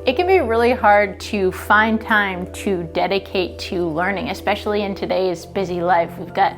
It can be really hard to find time to dedicate to learning, especially in today's busy life. We've got,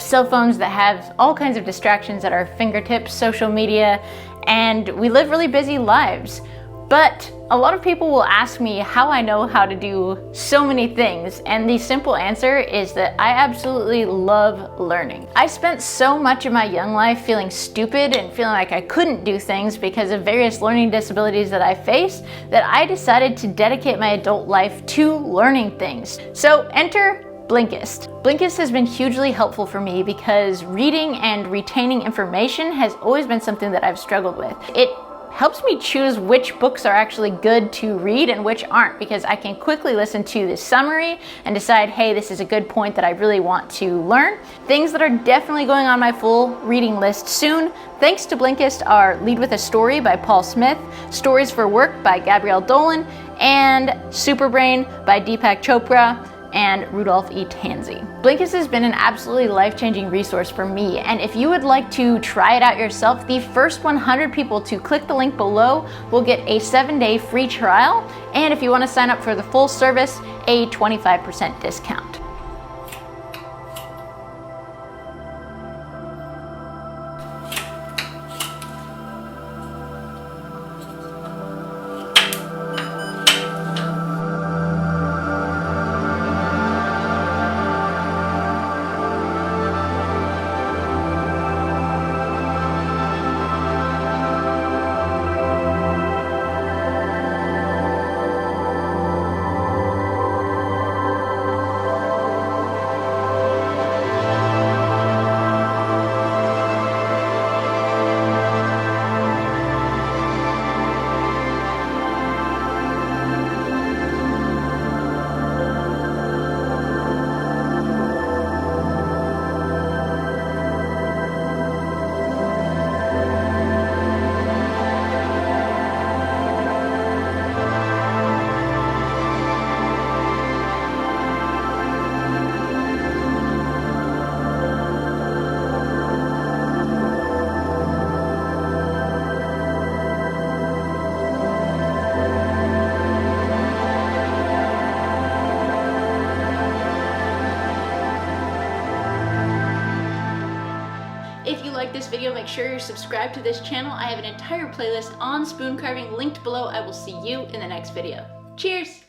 cell phones that have all kinds of distractions at our fingertips, social media, and we live really busy lives. But a lot of people will ask me how I know how to do so many things, and the simple answer is that I absolutely love learning. I spent so much of my young life feeling stupid and feeling like I couldn't do things because of various learning disabilities that I faced, that I decided to dedicate my adult life to learning things. So enter Blinkist. Blinkist has been hugely helpful for me because reading and retaining information has always been something that I've struggled with. It helps me choose which books are actually good to read and which aren't, because I can quickly listen to the summary and decide, hey, this is a good point that I really want to learn. Things that are definitely going on my full reading list soon, thanks to Blinkist, are Lead with a Story by Paul Smith, Stories for Work by Gabrielle Dolan, and Superbrain by Deepak Chopra and Rudolph E. Tanzi. Blinkist has been an absolutely life-changing resource for me, and if you would like to try it out yourself, the first 100 people to click the link below will get a 7-day free trial, and if you want to sign up for the full service, a 25% discount. If you like this video, make sure you're subscribed to this channel. I have an entire playlist on spoon carving linked below. I will see you in the next video. Cheers!